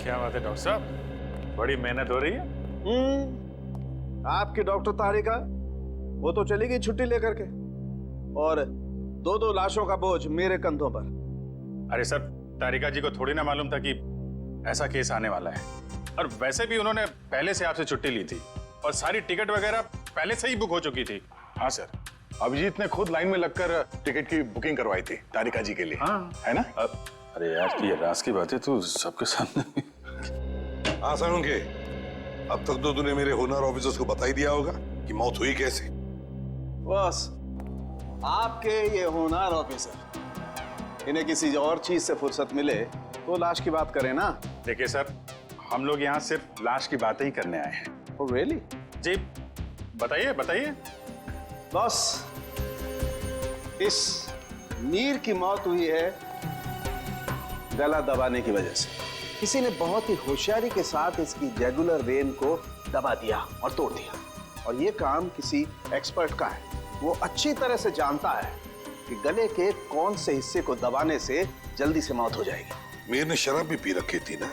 क्या बात है डॉक्टर साहब, बड़ी मेहनत हो रही है। आपकी डॉक्टर तारिका वो तो चली गई छुट्टी लेकर के, और दो दो लाशों का बोझ मेरे कंधों पर। अरे सर, तारिका जी को थोड़ी ना मालूम था कि ऐसा केस आने वाला है, और वैसे भी उन्होंने पहले से आपसे छुट्टी ली थी और सारी टिकट वगैरह पहले से ही बुक हो चुकी थी। हाँ सर, अभिजीत ने खुद लाइन में लगकर टिकट की बुकिंग करवाई थी तारिका जी के लिए। हाँ है ना? अरे यार, ये राज की बातें तो सबके सामने। हाँ साळुंखे, अब तक तो तूने मेरे होनर ऑफिसर्स को बता ही दिया होगा कि मौत हुई कैसे। बस आपके ये होनहार ऑफिसर, इन्हें किसी और चीज से फुर्सत मिले तो लाश की बात करें ना। देखिए सर, हम लोग यहाँ सिर्फ लाश की बातें ही करने आए हैं। Oh, really? जी बताइए बताइए। बस इस मीर की मौत हुई है गला दबाने की वजह से। किसी ने बहुत ही होशियारी के साथ इसकी जुगुलर वेन को दबा दिया और तोड़ दिया, और ये काम किसी एक्सपर्ट का है। वो अच्छी तरह से जानता है कि गले के कौन से हिस्से को दबाने से जल्दी से मौत हो जाएगी। मीर ने शराब भी पी रखी थी ना?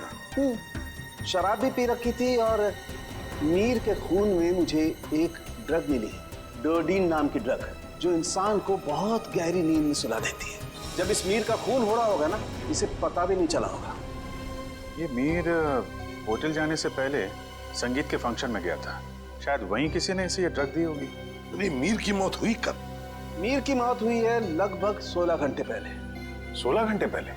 शराब भी पी रखी थी, और मीर के खून में मुझे एक ड्रग मिली, डोडीन नाम की ड्रग, जो इंसान को बहुत गहरी नींद में सुला देती है। जब इस मीर का खून हो रहा होगा ना, इसे पता भी नहीं चला होगा। ये मीर होटल जाने से पहले संगीत के फंक्शन में गया था, शायद वहीं किसी ने इसे ये ड्रग दी होगी। नहीं, मीर की मौत हुई कब? मीर की मौत हुई है लगभग 16 घंटे पहले। 16 घंटे पहले?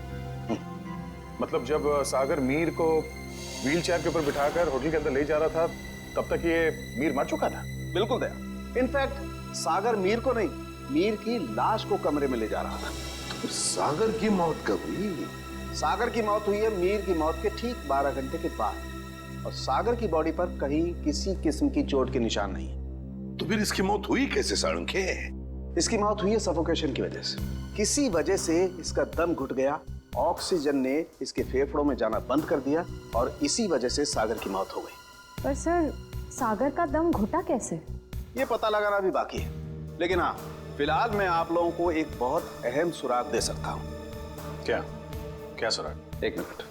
मतलब जब सागर मीर को व्हील चेयर के ऊपर बिठाकर होटल के अंदर ले जा रहा था, तब तक ये मीर मर चुका था? बिल्कुल दया। इनफैक्ट सागर मीर को नहीं, मीर की लाश को कमरे में ले जा रहा था। तो सागर की मौत कब हुई? सागर की मौत हुई है मीर की मौत के ठीक 12 घंटे के बाद, और सागर की बॉडी पर कहीं किसी किस्म की चोट के निशान नहीं है। तो फिर इसकी मौत हुई कैसे साळुंखे? इसकी मौत हुई है सफोकेशन की वजह से। किसी वजह से इसका दम घुट गया, ऑक्सीजन ने इसके फेफड़ों में जाना बंद कर दिया, और इसी वजह से सागर की मौत हो गई। पर सर, सागर का दम घुटा कैसे? ये पता लगाना भी बाकी है, लेकिन हाँ, फिलहाल मैं आप लोगों को एक बहुत अहम सुराग दे सकता हूँ। क्या क्या सुराग? एक मिनट।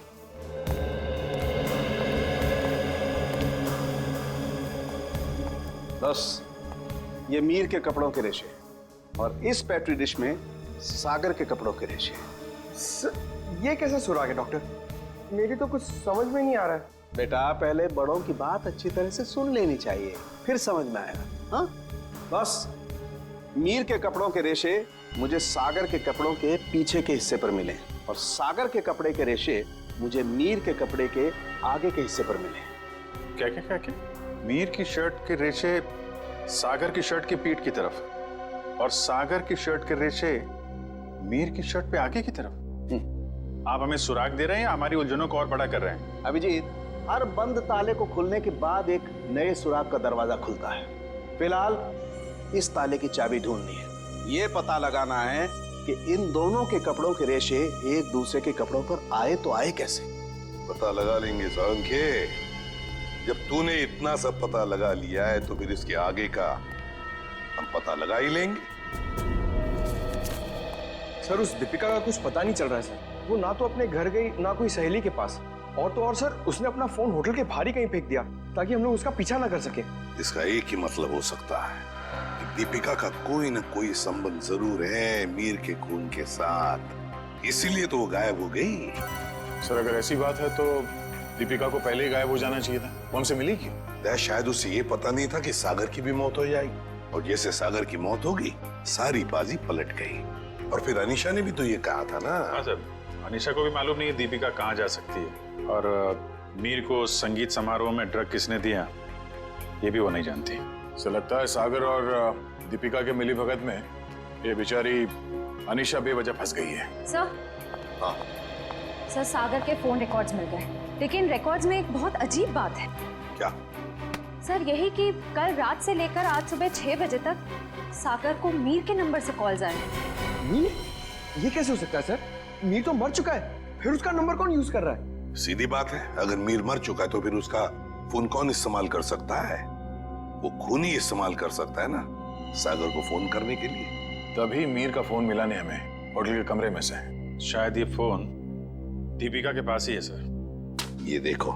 बस ये मीर के कपड़ों के रेशे, और इस पेट्री डिश में सागर के कपड़ों के रेशे। ये कैसा सुराग है डॉक्टर? मेरी तो कुछ समझ में नहीं आ रहा है। बेटा, पहले बड़ों की बात अच्छी तरह से सुन लेनी चाहिए, फिर समझ में आएगा। हाँ, बस मीर के कपड़ों के रेशे मुझे सागर के कपड़ों के पीछे के हिस्से पर मिले, और सागर के कपड़े के रेशे मुझे मीर के कपड़े के आगे के हिस्से पर मिले। क्या क्या क्या क्या? मीर की शर्ट के रेशे सागर की शर्ट की पीठ की तरफ, और सागर की शर्ट के रेशे मीर की शर्ट पे आगे की तरफ। आप हमें सुराग दे रहे हैं या हमारी उलझनों को और बड़ा कर रहे हैं? अभिजीत, हर बंद ताले को खुलने के बाद एक नए सुराग का दरवाजा खुलता है। फिलहाल इस ताले की चाबी ढूंढनी है। ये पता लगाना है कि इन दोनों के कपड़ों के रेशे एक दूसरे के कपड़ों पर आए तो आए कैसे। पता लगा लेंगे साळुंखे। जब तूने इतना सब पता लगा लिया है तो फिर इसके आगे का हम पता लगा ही लेंगे। सर, उस दीपिका का कुछ पता नहीं चल रहा है सर। वो ना तो अपने घर गई, ना कोई सहेली के पास, और तो और सर, उसने अपना फोन होटल के बाहर ही कहीं फेंक दिया ताकि हम लोग उसका पीछा ना कर सके। इसका एक ही मतलब हो सकता है कि दीपिका का कोई ना कोई संबंध जरूर है मीर के खून के साथ, इसीलिए तो वो गायब हो गई। सर, अगर ऐसी बात है तो दीपिका को पहले ही गायब हो जाना चाहिए था। वो हमसे मिली क्यों? शायद उसे ये पता नहीं था कि सागर की भी मौत हो जाएगी, और जैसे सागर की मौत होगी सारी बाजी पलट गई। और फिर अनीशा ने भी तो ये कहा था ना। हाँ सर, अनीशा को भी मालूम नहीं है दीपिका कहाँ जा सकती है, और मीर को संगीत समारोह में ड्रग किसने दिया ये भी वो नहीं जानती। सर, लगता है सागर और दीपिका के मिली भगत में ये बेचारी अनीशा बेवजह फंस गई है। सर, हाँ, सर, सागर के फोन रिकॉर्ड्स मिल गए, लेकिन रिकॉर्ड्स में एक बहुत अजीब बात है। क्या? सर, यही कि कल रात से लेकर आज सुबह 6 बजे तक सागर को मीर के नंबर से कॉल्स आए। मीर? ये कैसे हो सकता है सर? मीर तो मर चुका है, फिर उसका नंबर कौन यूज कर रहा है? सीधी बात है, अगर मीर मर चुका है तो फिर उसका फोन कौन इस्तेमाल कर सकता है? वो खून ही इस्तेमाल कर सकता है ना सागर को फोन करने के लिए। तभी मीर का फोन मिला नहीं हमें होटल के कमरे में से। शायद ये फोन दीपिका के पास ही है सर। ये देखो,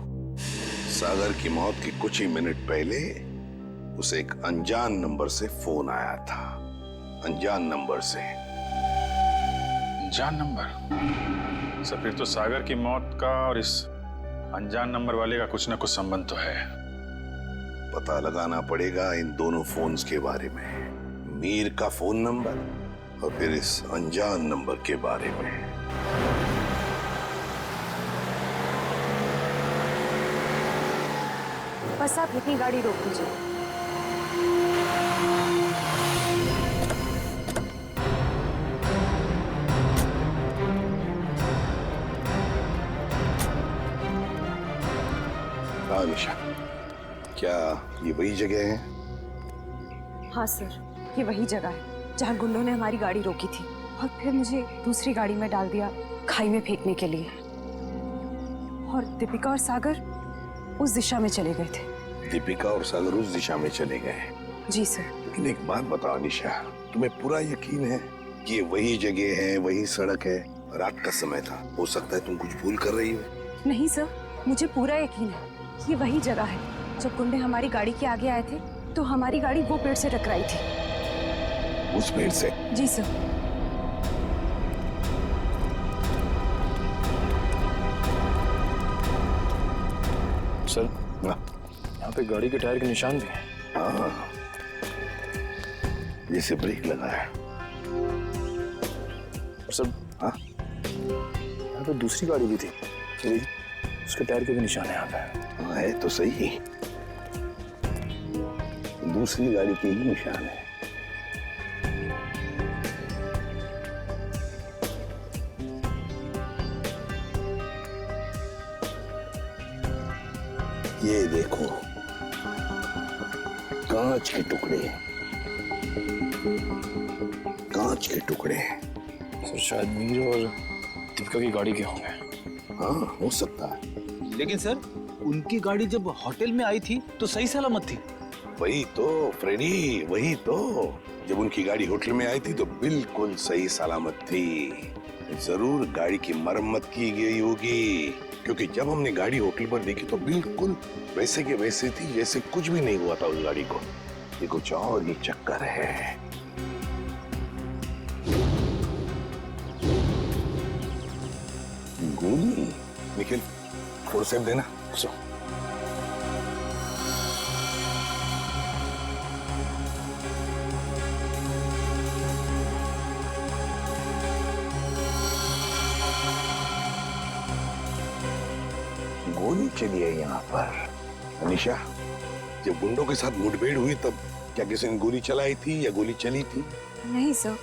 सागर की मौत के कुछ ही मिनट पहले उसे एक अनजान नंबर से फोन आया था। अनजान नंबर से। अनजान नंबर? सर फिर तो सागर की मौत का और इस अनजान नंबर वाले का कुछ ना कुछ संबंध तो है। पता लगाना पड़ेगा इन दोनों फोन्स के बारे में, मीर का फोन नंबर और फिर इस अनजान नंबर के बारे में। बस आप यहीं गाड़ी रोक दीजिए। हाँ निशा, क्या ये वही जगह है? हाँ सर, ये वही जगह है जहाँ गुंडों ने हमारी गाड़ी रोकी थी और फिर मुझे दूसरी गाड़ी में डाल दिया खाई में फेंकने के लिए। और दीपिका और सागर उस दिशा में चले गए थे। दीपिका और सागर उस दिशा में चले गए? जी सर। लेकिन एक बात बताओ निशा, तुम्हें पूरा यकीन है कि ये वही जगह है, वही सड़क है? रात का समय था, हो सकता है तुम कुछ भूल कर रही हो। नहीं सर, मुझे पूरा यकीन है ये वही जगह है। जब गुंडे हमारी गाड़ी के आगे आए थे तो हमारी गाड़ी वो पेड़ से टकराई थी। उस पेड़ से? जी सर। सर, हाँ। यहाँ पे गाड़ी के टायर के निशान भी हैं। हाँ, जैसे ब्रेक लगा है। और सर, हाँ, यहाँ पे दूसरी गाड़ी भी थी, वही उसके टायर के भी निशान है यहाँ पे। हाँ है तो सही, दूसरी गाड़ी के ही निशान है। ये देखो, कांच के टुकड़े, कांच के टुकड़े। सर शायद मीर और दीपिका की गाड़ी के होंगे। हाँ हो सकता है। लेकिन सर, उनकी गाड़ी जब होटल में आई थी तो सही सलामत थी। वही तो फ्रेडी, वही तो। जब उनकी गाड़ी होटल में आई थी तो बिल्कुल सही सलामत थी। जरूर गाड़ी की मरम्मत की गई होगी, क्योंकि जब हमने गाड़ी होटल पर देखी तो बिल्कुल वैसे के वैसे थी जैसे कुछ भी नहीं हुआ था उस गाड़ी को। ये कुछ और ही चक्कर है। गोली? निखिल, फोर्सेप देना। गोली चली है यहाँ पर। अनिशा, जब गुंडों के साथ मुठभेड़ हुई तब क्या किसी ने गोली चलाई थी या गोली चली थी? नहीं सर,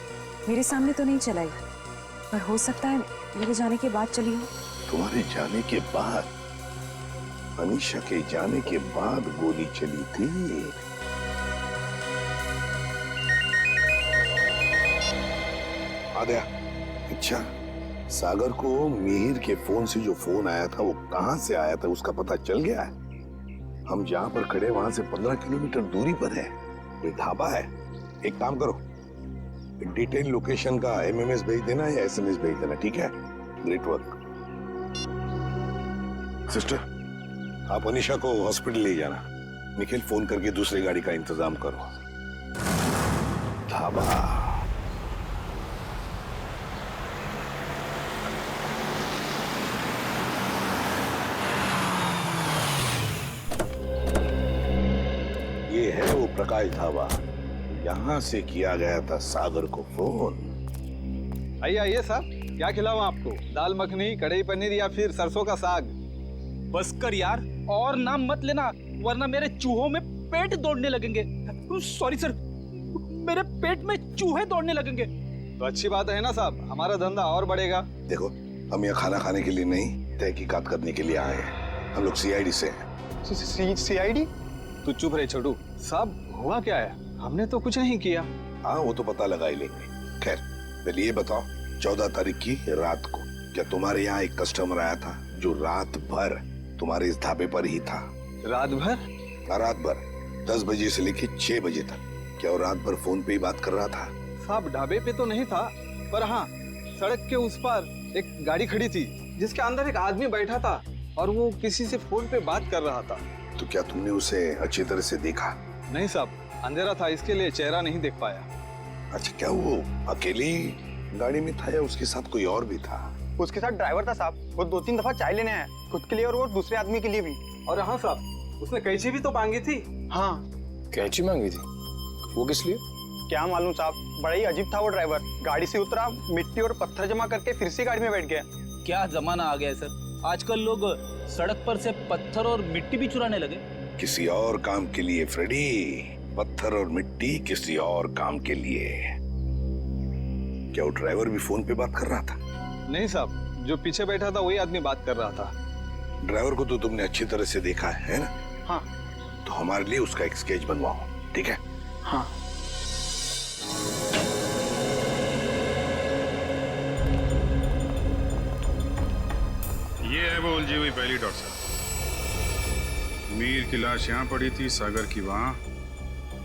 मेरे सामने तो नहीं चलाई, पर हो सकता है मेरे जाने के बाद चली हो। तुम्हारे जाने के बाद? अनिशा के जाने के बाद गोली चली थी? आ गया। अच्छा, सागर को मिहिर के फोन से जो फोन आया था वो कहां से आया था उसका पता चल गया है? हम जहां पर खड़े वहां से 15 किलोमीटर दूरी पर है, कोई ढाबा है। एक काम करो, एक डिटेल लोकेशन का एमएमएस भेज देना या एसएमएस भेज देना, ठीक है? Great work. सिस्टर, आप अनिशा को हॉस्पिटल ले जाना। निखिल, फोन करके दूसरी गाड़ी का इंतजाम करो। ढाबा। ये है वो प्रकाश ढाबा, यहां से किया गया था सागर को फोन। आइए आइए साहब, क्या खिलाऊं आपको? दाल मखनी, कढ़ाई पनीर या फिर सरसों का साग? बस कर यार, और नाम मत लेना वरना मेरे चूहों में पेट दौड़ने लगेंगे। सॉरी सर, मेरे पेट में चूहे दौड़ने लगेंगे। तो अच्छी बात है ना साहब, हमारा धंधा और बढ़ेगा। देखो, हम यहाँ खाना खाने के लिए नहीं, तहकीकात करने के लिए आए हैं। हम लोग सीआईडी से हैं। सीआईडी? तू चुप रहे छोटू। साहब, हुआ क्या है? हमने तो कुछ नहीं किया। हाँ, वो तो पता लगा ही लेंगे। खैर, पहले ये बताओ, 14 तारीख की रात को क्या तुम्हारे यहाँ एक कस्टमर आया था जो रात भर तुम्हारे इस ढाबे पर ही था? रात भर? हाँ, रात भर 10 बजे से लेके 6 बजे तक। क्या वो रात भर फोन पे ही बात कर रहा था? साहब, ढाबे पे तो नहीं था, पर हाँ, सड़क के उस पार एक गाड़ी खड़ी थी जिसके अंदर एक आदमी बैठा था। और वो किसी से फोन पे बात कर रहा था। तो क्या तुमने उसे अच्छी तरह से देखा? नहीं साहब, अंधेरा था, इसके लिए चेहरा नहीं देख पाया। अच्छा, क्या वो अकेली गाड़ी में था या उसके साथ कोई और भी था? उसके साथ ड्राइवर था साहब। वो 2-3 दफा चाय लेने आया, खुद के लिए और वो दूसरे आदमी के लिए भी। और हाँ साहब, उसने कैंची भी तो मांगी थी। हाँ, कैंची मांगी थी? वो किस लिए? क्या मालूम साहब, बड़ा ही अजीब था वो ड्राइवर। गाड़ी से उतरा, मिट्टी और पत्थर जमा करके फिर से गाड़ी में बैठ गया। क्या जमाना आ गया है सर, आजकल लोग सड़क पर से पत्थर और मिट्टी भी चुराने लगे। किसी और काम के लिए फ्रेडी, पत्थर और मिट्टी किसी और काम के लिए। क्या वो ड्राइवर भी फोन पे बात कर रहा था? नहीं साहब, जो पीछे बैठा था वही आदमी बात कर रहा था। ड्राइवर को तो तुमने अच्छी तरह से देखा है ना? हाँ। तो हमारे लिए उसका एक स्केच बनवाओ, ठीक है? हाँ। ये है वो उलझी हुई पहली डॉक्टर। मीर की लाश यहाँ पड़ी थी, सागर की वहाँ।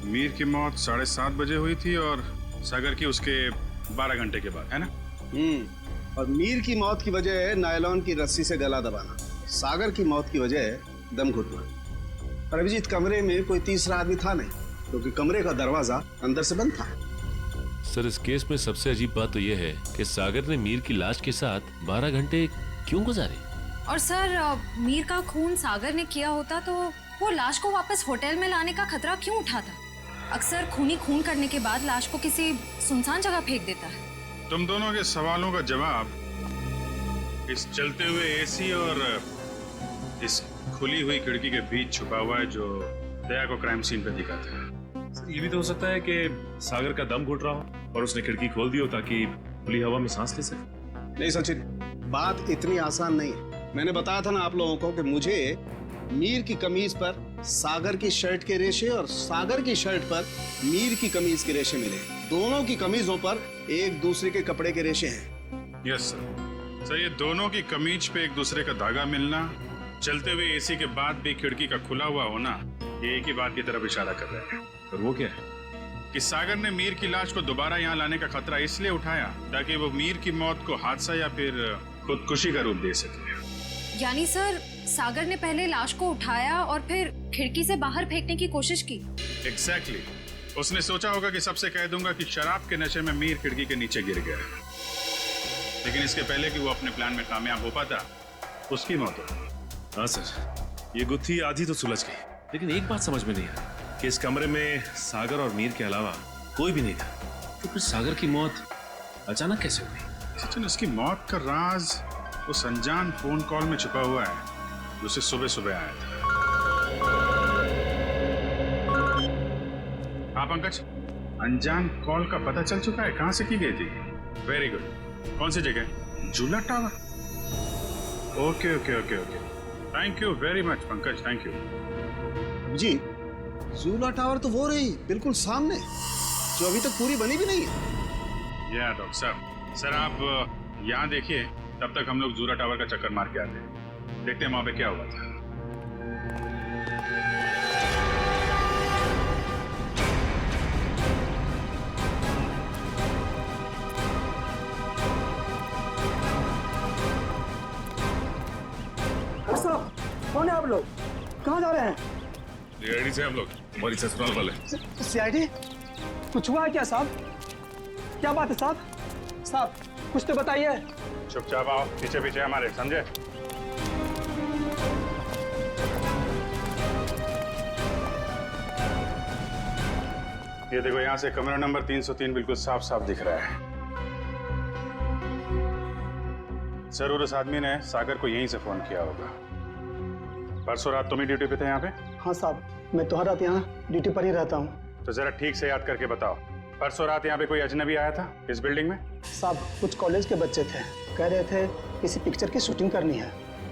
मीर की मौत 7:30 बजे हुई थी और सागर की उसके 12 घंटे के बाद, है ना? और मीर की मौत की वजह है नायलॉन की रस्सी से गला दबाना। सागर की मौत की वजह है दम घुटना। पर अभिजीत, कमरे में कोई तीसरा आदमी था नहीं, क्योंकि कमरे का दरवाजा अंदर से बंद था। सर, इस केस में सबसे अजीब बात तो यह है कि सागर ने मीर की लाश के साथ 12 घंटे क्यों गुजारे? और सर, मीर का खून सागर ने किया होता तो वो लाश को वापस होटल में लाने का खतरा क्यों उठाता? अक्सर खूनी खून करने के बाद लाश को किसी सुनसान जगह फेंक देता है। तुम दोनों के सवालों का जवाब इस चलते हुए एसी और इस खुली हुई खिड़की के बीच छुपा हुआ है, जो दया को क्राइम सीन पे दिखाता है। सर, ये भी तो हो सकता है कि सागर का दम घुट रहा हो और उसने खिड़की खोल दी हो ताकि खुली हवा में सांस ले सके। नहीं सचिन, बात इतनी आसान नहीं है। मैंने बताया था ना आप लोगों को कि मुझे मीर की कमीज पर सागर की शर्ट के रेशे और सागर की शर्ट पर मीर की कमीज के रेशे मिले। दोनों की कमीजों पर एक दूसरे के कपड़े के रेशे हैं। यस सर, ये दोनों की कमीज पे एक दूसरे का धागा मिलना, चलते हुए एसी के बाद भी खिड़की का खुला हुआ होना, ये एक ही बात की तरफ इशारा कर रहे हैं। और वो क्या है? कि सागर ने मीर की लाश को दोबारा यहाँ लाने का खतरा इसलिए उठाया ताकि वो मीर की मौत को हादसा या फिर खुदकुशी का रूप दे सके। यानी सर, सागर ने पहले लाश को उठाया और फिर खिड़की से बाहर फेंकने की कोशिश की। एग्जैक्टली। उसने सोचा होगा कि सबसे कह दूंगा कि शराब के नशे में मीर खिड़की के नीचे गिर गया, लेकिन इसके पहले कि वो अपने प्लान में कामयाब हो पाता, उसकी मौत हो। हाँ सर, ये गुत्थी आधी तो सुलझ गई, लेकिन एक बात समझ में नहीं आई कि इस कमरे में सागर और मीर के अलावा कोई भी नहीं था, तो फिर सागर की मौत अचानक कैसे हुई? सचिन, उसकी मौत का राज उस अनजान फोन कॉल में छुपा हुआ है जो उसे सुबह सुबह आया था। हाँ पंकज, अनजान कॉल का पता चल चुका है कहाँ से की गई थी? Very good. कौन सी जगह? Jhula tower. Okay okay okay okay, thank you very much Pankaj, thank you. जी, झूला टावर तो वो रही बिल्कुल सामने, जो अभी तक पूरी बनी भी नहीं है। या डॉक्टर साहब, सर आप यहाँ देखिए, तब तक हम लोग झूला टावर का चक्कर मार के आते हैं, देखते हैं वहां पे क्या हुआ था। कौन है आप लोग? कहाँ जा रहे हैं? सीआईडी से हम लोग, हमारी ससुराल वाले। सीआईडी? कुछ हुआ है क्या साहब? क्या बात है साहब? साहब कुछ तो बताइए। चुपचाप आओ, पीछे पीछे हमारे, समझे? ये देखो, यहाँ से कमरा नंबर 303 बिल्कुल साफ साफ दिख रहा है। जरूर उस आदमी ने सागर को यहीं से फोन किया होगा। परसों रात तुम ही ड्यूटी पे थे यहाँ पे? हाँ साहब, मैं तो हर रात यहाँ ड्यूटी पर ही रहता हूँ। तो जरा ठीक से याद करके बताओ, परसों रात यहाँ पे कोई अजनबी आया था इस बिल्डिंग में? साहब कुछ कॉलेज के बच्चे थे, कह रहे थे किसी पिक्चर की शूटिंग करनी है।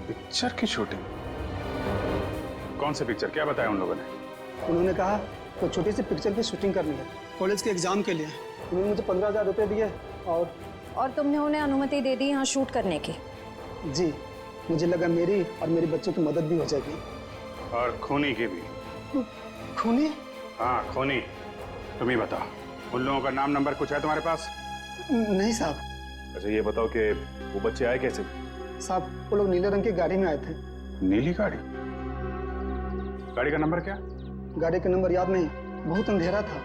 पिक्चर की शूटिंग? कौन सी पिक्चर, क्या बताया उन लोगों ने? उन्होंने कहा कोई छोटी सी पिक्चर की शूटिंग करनी है कॉलेज के एग्जाम के लिए। उन्होंने मुझे 15,000 रुपये दिए और तुमने उन्हें अनुमति दे दी यहाँ शूट करने की? जी, मुझे लगा मेरी और मेरे बच्चों की मदद भी हो जाएगी। और खूनी की भी। खूनी? हाँ खूनी। तुम ही बताओ, उन लोगों का नाम नंबर कुछ है तुम्हारे पास? नहीं साहब। अच्छा ये बताओ कि वो बच्चे आए कैसे? साहब वो लोग नीले रंग की गाड़ी में आए थे, नीली गाड़ी? गाड़ी का नंबर क्या? गाड़ी का नंबर याद नहीं, बहुत अंधेरा था।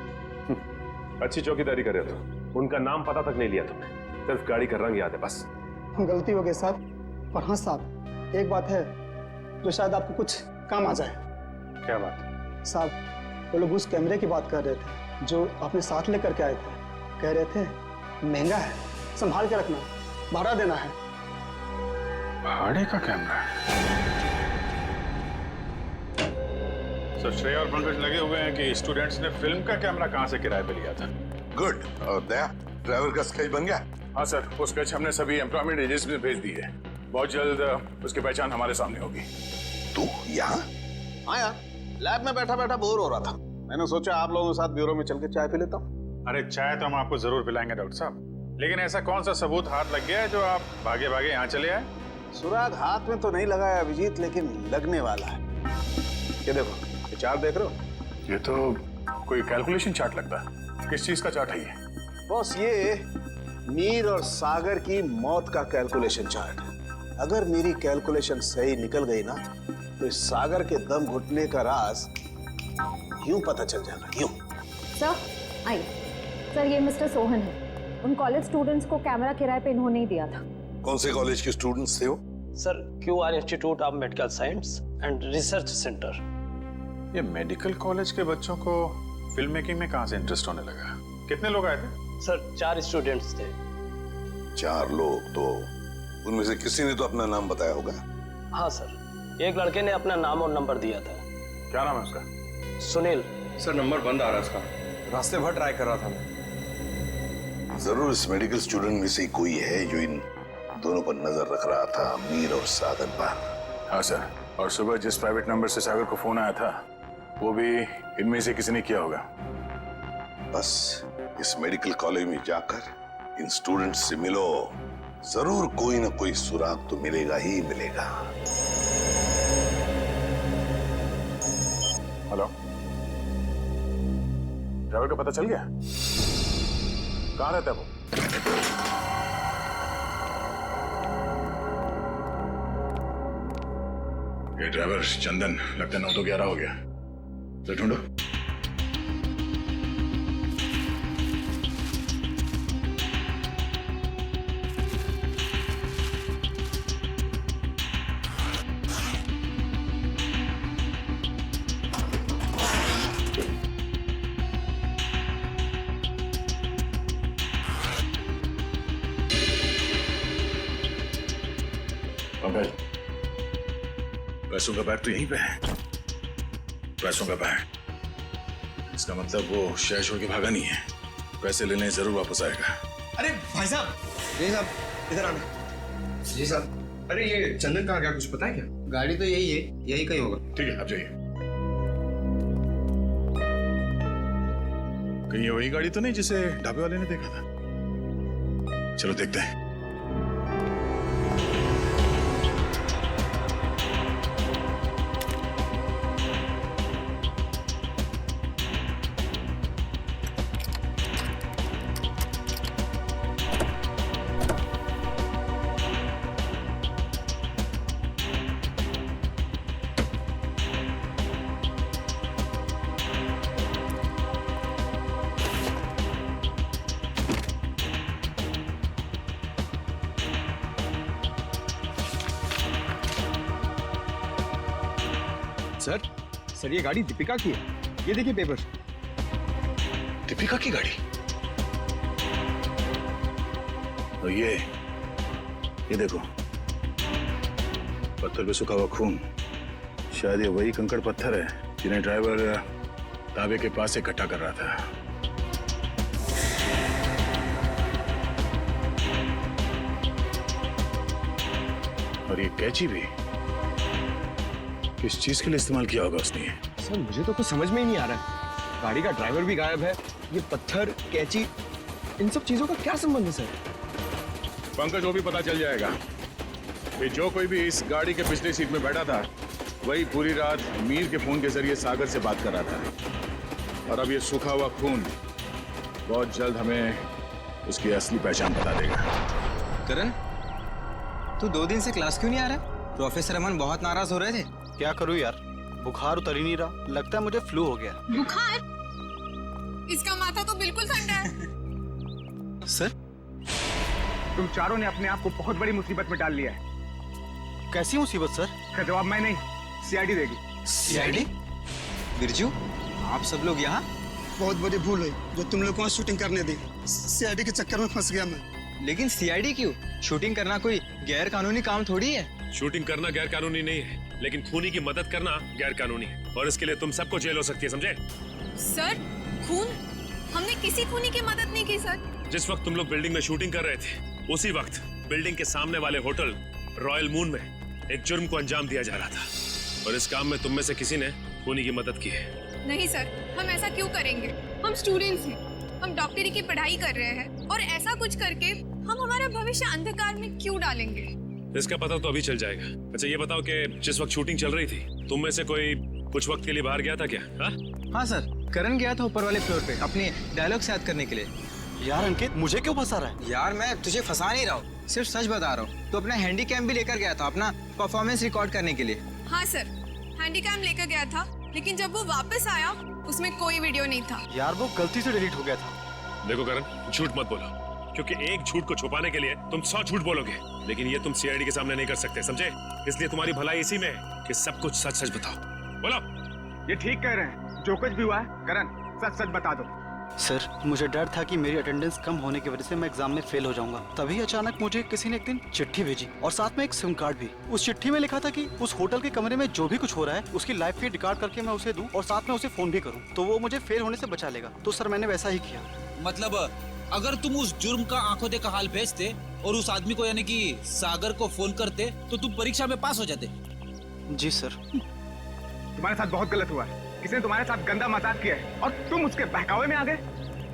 अच्छी चौकीदारी कर रहे हो। उनका नाम पता तक नहीं लिया तुमने, सिर्फ गाड़ी का रंग याद है बस। गलती हो गई साहब। और हाँ साहब, एक बात है जो शायद आपको कुछ काम आ जाए। क्या बात? साहब, वो लोग उस कैमरे की बात कर रहे थे जो आपने साथ लेकर के आए थे। कह रहे थे महंगा है, संभाल के रखना, भाड़ा देना है। भाड़े का कैमरा? सर, श्रेया और पंकज लगे हुए हैं कि स्टूडेंट्स ने फिल्म का कैमरा कहां से किराए पे लिया था। गुड। और दया, ड्राइवर का स्केच बन गया? हाँ सर, वो स्केच हमने सभी एम्प्लॉयमेंट एजेंसी में भेज दी है। बहुत जल्द उसकी पहचान हमारे सामने होगी। तू यहाँ? हाँ यार, लैब में बैठा बैठा बोर हो रहा था। मैंने सोचा आप लोगों के साथ ब्यूरो में चल के चाय पी लेता हूँ। अरे चाय तो हम आपको जरूर पिलाएंगे डॉक्टर साहब, लेकिन ऐसा कौन सा सबूत हाथ लग गया है जो आप भागे भागे यहाँ चले आए? सुराग हाथ में तो नहीं लगा है अभिजीत, लेकिन लगने वाला है। ये देखो, ये चार्ट देख रहे हो? ये तो कोई कैलकुलेशन चार्ट लगता है। किस चीज का चार्ट है ये? बॉस, ये मीर और सागर की मौत का कैलकुलेशन चार्ट है। अगर मेरी कैलकुलेशन सही निकल गई ना, तो इस सागर के दम घुटने का राज यूं पता चल जाएगा, यूं। सर आइए। सर, ये मिस्टर सोहन है। उन कॉलेज स्टूडेंट्स को कैमरा किराए पे इन्होंने ही दिया था। कौन से कॉलेज के स्टूडेंट्स थे वो? Sir, QR institute of medical science and research centre. ये मेडिकल कॉलेज के बच्चों को फिल्म मेकिंग में कहां से इंटरेस्ट होने लगा? कितने लोग आए थे? सर, 4 स्टूडेंट्स थे। 4 लोग? तो उनमें से किसी ने तो अपना नाम बताया होगा। हाँ सर, एक लड़के ने अपना नाम और नंबर दिया था। क्या नाम है उसका? सुनील। सर, नंबर बंद आ रहा है उसका। रास्ते भर ट्राई कर रहा था मैं। जरूर इस मेडिकल स्टूडेंट में से कोई है जो इन दोनों पर नजर रख रहा था, मीर और सागर पर। हाँ सर, और सुबह जिस प्राइवेट नंबर से सागर को फोन आया था, वो भी इनमें से किसी ने किया होगा। बस इस मेडिकल कॉलेज में जाकर इन स्टूडेंट्स से मिलो, जरूर कोई ना कोई सुराग तो मिलेगा ही मिलेगा। हेलो, ड्राइवर का पता चल गया? कहाँ रहता है वो? ये ड्राइवर चंदन, लगता है 9 तो 11 हो गया। तो ढूंढो। पंकज, पैसों का बैग तो यहीं पे है। पैसों का बैग, इसका मतलब वो शहर छोड़ के भागा नहीं है। पैसे लेने जरूर वापस आएगा। अरे भाई साहब, जी साहब, इधर आने। जी साहब। अरे ये चंदन कहाँ गया, कुछ पता है क्या? गाड़ी तो यही है, यही कहीं होगा। ठीक है, आप जाइए। कहीं ये वही गाड़ी तो नहीं जिसे ढाबे वाले ने देखा था? चलो देखते हैं। सर, ये गाड़ी दीपिका की है। ये देखिए पेपर। दीपिका की गाड़ी? और ये देखो, पत्थर पे सूखा हुआ खून। शायद ये वही कंकड़ पत्थर है जिन्हें ड्राइवर ढाबे के पास से इकट्ठा कर रहा था। और ये कैंची भी किस चीज के लिए इस्तेमाल किया होगा उसने? सर, मुझे तो कुछ समझ में ही नहीं आ रहा है। गाड़ी का ड्राइवर भी गायब है, ये पत्थर, कैंची, इन सब चीजों का क्या संबंध है सर? पंकज, वो भी पता चल जाएगा कि जो कोई भी इस गाड़ी के पिछली सीट में बैठा था, वही पूरी रात मीर के फोन के जरिए सागर से बात कर रहा था। और अब ये सूखा हुआ खून बहुत जल्द हमें उसकी असली पहचान बता देगा। करण, तू 2 दिन से क्लास क्यों नहीं आ रहा है? प्रोफेसर अमन बहुत नाराज हो रहे थे। क्या करूं यार, बुखार उतर ही नहीं रहा, लगता है मुझे फ्लू हो गया। बुखार? इसका माथा तो बिल्कुल ठंडा है। सर, तुम चारों ने अपने आप को बहुत बड़ी मुसीबत में डाल लिया है। कैसी मुसीबत सर? का जवाब मैं नहीं, सीआईडी देगी। सीआईडी? बिरजू, आप सब लोग यहाँ? बहुत बड़ी भूल है जो तुम लोग को शूटिंग करने दी। सीआईडी के चक्कर में फंस गया मैं। लेकिन सीआईडी क्यों? शूटिंग करना कोई गैर कानूनी काम थोड़ी है। शूटिंग करना गैर कानूनी नहीं है, लेकिन खूनी की मदद करना गैर कानूनी है, और इसके लिए तुम सबको जेल हो सकती है, समझे? सर, खून? हमने किसी खूनी की मदद नहीं की सर। जिस वक्त तुम लोग बिल्डिंग में शूटिंग कर रहे थे, उसी वक्त बिल्डिंग के सामने वाले होटल रॉयल मून में एक जुर्म को अंजाम दिया जा रहा था, और इस काम में तुम में से किसी ने खूनी की मदद की है। नहीं सर, हम ऐसा क्यों करेंगे? हम स्टूडेंट्स हैं, हम डॉक्टरी की पढ़ाई कर रहे हैं, और ऐसा कुछ करके हम हमारा भविष्य अंधकार में क्यों डालेंगे? इसका पता तो अभी चल जाएगा। अच्छा ये बताओ कि जिस वक्त शूटिंग चल रही थी, तुम में से कोई कुछ वक्त के लिए बाहर गया था क्या? हाँ सर, करण गया था ऊपर वाले फ्लोर पे अपने डायलॉग याद करने के लिए। यार अंकित, मुझे क्यों फंसा रहा है? यार मैं तुझे फंसा नहीं रहा हूँ, सिर्फ सच बता रहा हूँ। तो अपना हैंडी कैम भी लेकर गया था अपना परफॉर्मेंस रिकॉर्ड करने के लिए। हाँ सर, हैंडी कैम लेकर गया था, लेकिन जब वो वापस आया उसमें कोई वीडियो नहीं था। यार वो गलती से डिलीट हो गया था। देखो करण, झूठ मत बोलो, क्योंकि एक झूठ को छुपाने के लिए तुम 100 झूठ बोलोगे, लेकिन ये तुम सीआईडी के सामने नहीं कर सकते, समझे? इसलिए तुम्हारी भलाई इसी में है कि सब कुछ सच सच बताओ। बोलो। ये ठीक कह रहे हैं, जो कुछ भी हुआ है करण सच सच बता दो। सर, मुझे डर था कि मेरी अटेंडेंस कम होने की वजह से मैं एग्जाम में फेल हो जाऊंगा। तभी अचानक मुझे किसी ने एक दिन चिट्ठी भेजी, और साथ में एक सिम कार्ड भी। उस चिट्ठी में लिखा था कि उस होटल के कमरे में जो भी कुछ हो रहा है उसकी लाइव फीड रिकॉर्ड करके मैं उसे दूं, और साथ में उसे फोन भी करूं, तो वो मुझे फेल होने से बचा लेगा। तो सर मैंने वैसा ही किया। मतलब अगर तुम उस जुर्म का आंखों देखा हाल भेजते और उस आदमी को यानी कि सागर को फोन करते, तो तुम परीक्षा में पास हो जाते। जी सर। तुम्हारे साथ बहुत गलत हुआ है, किसी ने तुम्हारे साथ गंदा मजाक किया है और तुम उसके बहकावे में आ गए।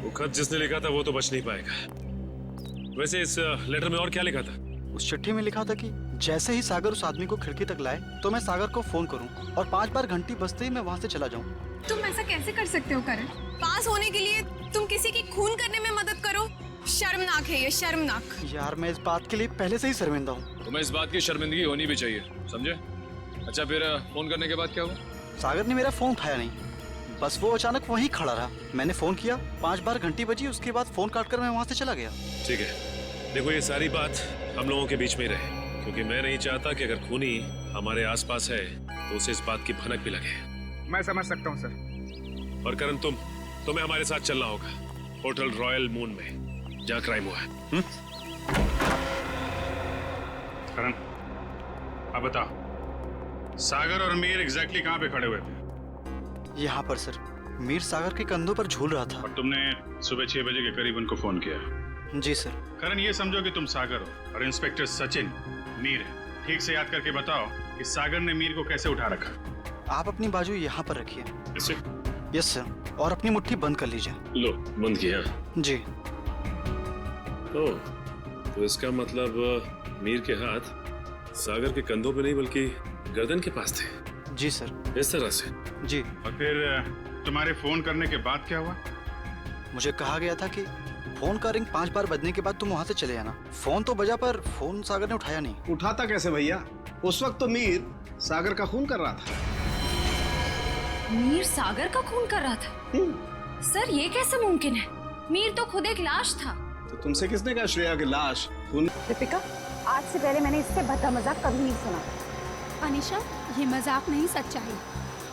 वो खत जिसने लिखा था वो तो बच नहीं पाएगा। वैसे इस लेटर में और क्या लिखा था? उस चिट्ठी में लिखा था कि जैसे ही सागर उस आदमी को खिड़की तक लाए तो मैं सागर को फोन करूं, और 5 बार घंटी बजते ही मैं वहां से चला जाऊं। तुम ऐसा कैसे कर सकते हो करण? पास होने के लिए तुम किसी की खून करने में मदद करो? शर्मनाक है ये, शर्मनाक। यार मैं इस बात के लिए पहले से ही शर्मिंदा हूँ। तुम्हें इस बात की शर्मिंदगी होनी भी चाहिए, समझे? अच्छा फिर फोन करने के बाद क्या हुआ? सागर ने मेरा फोन उठाया नहीं, बस वो अचानक वहीं खड़ा रहा। मैंने फोन किया, 5 बार घंटी बजी, उसके बाद फोन काट कर मैं वहाँ से चला गया। ठीक है, देखो ये सारी बात हम लोगों के बीच में ही रहे, क्योंकि मैं नहीं चाहता कि अगर खूनी हमारे आसपास है तो उसे इस बात की भनक भी लगे। मैं समझ सकता हूँ सर। और करण तुम्हें हमारे साथ चलना होगा होटल रॉयल मून में, जहाँ क्राइम हुआ है। करण, अब बताओ, सागर और मीर एग्जैक्टली कहाँ पे खड़े हुए थे? यहाँ पर सर। मीर सागर के कंधों पर झूल रहा था। और तुमने सुबह 6 बजे के करीब उनको फोन किया? जी सर। करण, ये समझो कि तुम सागर हो और इंस्पेक्टर सचिन मीर है। ठीक से याद करके बताओ कि सागर ने मीर को कैसे उठा रखा? आप अपनी बाजू यहाँ पर रखिए। इसे? यस सर, और अपनी मुट्ठी बंद कर लीजिए। लो, बंद किया? जी। ओह, तो इसका मतलब मीर के हाथ सागर के कंधों पे नहीं बल्कि गर्दन के पास थे। जी सर। इस तरह से? जी। और फिर तुम्हारे फोन करने के बाद क्या हुआ? मुझे कहा गया था कि फोन का रिंग 5 बार बजने के बाद तुम वहाँ से चले जाना। फोन तो बजा पर फोन सागर ने उठाया नहीं। उठाता कैसे भैया? उस वक्त तो मीर सागर का खून कर रहा था। मीर सागर का खून कर रहा था? सर ये कैसे मुमकिन है? मीर तो खुद एक लाश था। तो तुमसे किसने कहा श्रेया की लाश खून? दीपिका, आज से पहले मैंने इससे भद्दा मजाक कभी नहीं सुना। अनीशा, ये मजाक नहीं, सच्चाई,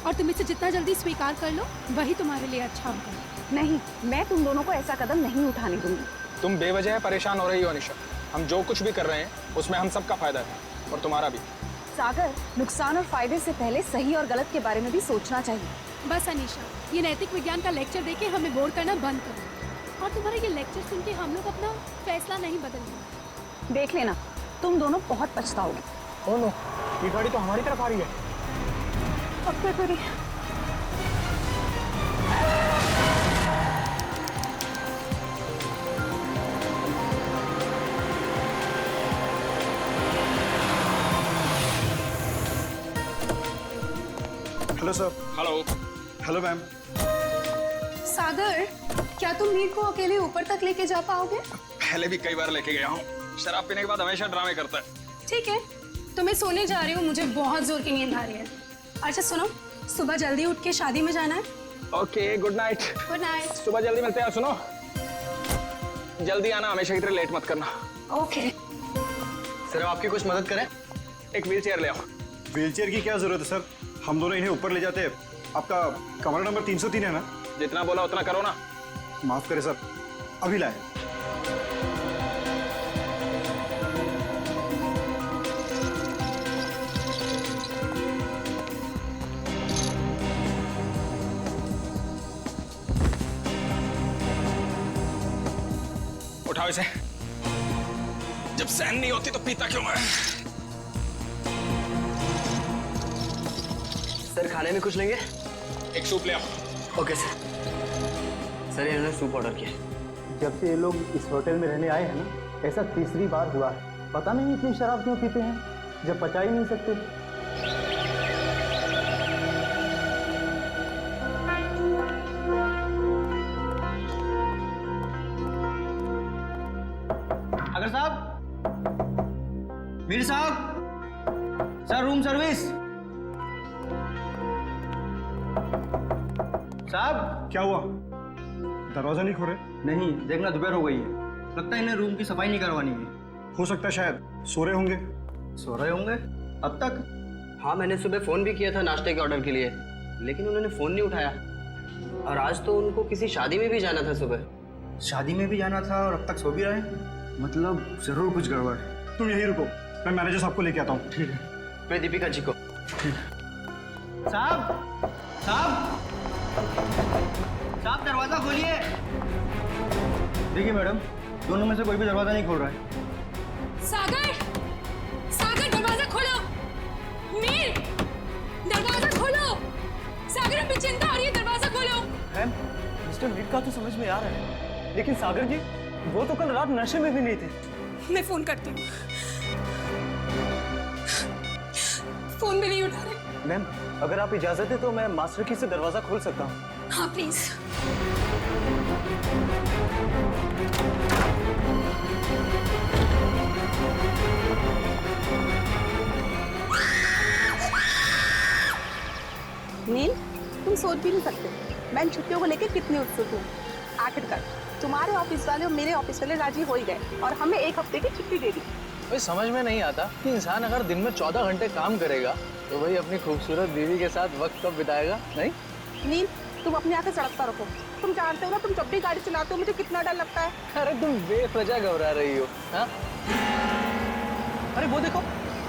और तुम इसे जितना जल्दी स्वीकार कर लो वही तुम्हारे लिए अच्छा होगा। नहीं, मैं तुम दोनों को ऐसा कदम नहीं उठाने दूंगी। तुम बेवजह परेशान हो रही हो अनीशा। हम जो कुछ भी कर रहे हैं उसमें हम सबका फायदा है, और तुम्हारा भी। सागर, नुकसान और फायदे से पहले सही और गलत के बारे में भी सोचना चाहिए। बस अनीशा, ये नैतिक विज्ञान का लेक्चर देके हमें बोर करना बंद करो, और तुम्हारे ये लेक्चर सुन के हम लोग अपना फैसला नहीं बदलेंगे। देख लेना, तुम दोनों बहुत पछताओगे। ओ नो, ये गाड़ी तो हमारी तरफ आ रही है। अब क्या करें? Hello sir. Hello. Hello ma'am. Sagar, क्या तुम मीर को अकेले ऊपर तक लेके जा पाओगे? पहले भी कई बार लेके गया हूँ। शराब पीने के बाद हमेशा ड्रामे करता है। ठीक है, तो मैं सोने जा रही हूँ, मुझे बहुत जोर की नींद आ रही है। अच्छा सुनो, सुबह जल्दी उठ के शादी में जाना है। Okay, good night. Good night. सुबह जल्दी मिलते हैं। सुनो, जल्दी आना, हमेशा की तरह लेट मत करना। ओके। सर आपकी कुछ मदद करें? एक व्हील चेयर ले आओ। व्हीलचेयर की क्या जरूरत है सर? हम दोनों इन्हें ऊपर ले जाते हैं। आपका कमरा नंबर 303 है ना? जितना बोला उतना करो ना। माफ करें सर, अभी लाए। उठाओ इसे। जब सहन नहीं होती तो पीता क्यों है? सर खाने में कुछ लेंगे? एक सूप ले आओ। Okay sir. सर इन्होंने सूप ऑर्डर किया। जब से ये लोग इस होटल में रहने आए हैं ना, ऐसा तीसरी बार हुआ है। पता नहीं इतनी शराब क्यों पीते हैं, जब पचा ही नहीं सकते। अगर साहब, मीर साहब, सर रूम सर्विस। साहब क्या हुआ? दरवाजा नहीं खोल रहे? नहीं, देखना दोपहर हो गई है, लगता है इन्हें रूम की सफाई नहीं करवानी है। हो सकता है शायद सो रहे होंगे। सो रहे होंगे अब तक? हाँ, मैंने सुबह फोन भी किया था नाश्ते के ऑर्डर के लिए, लेकिन उन्होंने फोन नहीं उठाया। और आज तो उनको किसी शादी में भी जाना था सुबह। शादी में भी जाना था और अब तक सो भी रहे हैं, मतलब जरूर कुछ गड़बड़ है। तुम यहीं रुको, मैं मैनेजर साहब को लेके आता हूँ। ठीक है। मैं दीपिका जी को। साहब, साहब, साहब दरवाजा खोलिए। देखिए मैडम, दोनों में से कोई भी दरवाजा नहीं खोल रहा है। सागर, सागर दरवाजा खोलो। मीर, दरवाजा खोलो। सागर हमें चिंता हो रही है, दरवाजा खोलो। मैम, मिस्टर मीर का तो समझ में आ रहा है, लेकिन सागर जी, वो तो कल रात नशे में भी नहीं थे। मैं फोन करती हूँ। फोन भी नहीं उठा रहे। मैम, अगर आप इजाजत है तो मैं मास्टर की से दरवाजा खोल सकता हूँ। हाँ प्लीज। नील, तुम सोच भी नहीं सकते मैं इन छुट्टियों को लेकर कितनी उत्सुक हूँ। आखिरकार तुम्हारे ऑफिस वाले और मेरे ऑफिस वाले राजी हो ही गए और हमें 1 हफ्ते की छुट्टी दे दी। भाई समझ में नहीं आता कि इंसान अगर दिन में 14 घंटे काम करेगा तो भाई अपनी खूबसूरत बीवी के साथ वक्त कब बिताएगा? नहीं नील, तुम अपने यहाँ से सड़कता रखो। तुम जानते हो ना, तुम जब भी गाड़ी चलाते हो मुझे कितना डर लगता है। अरे तुम बेवजह घबरा रही हो। हाँ? अरे वो देखो,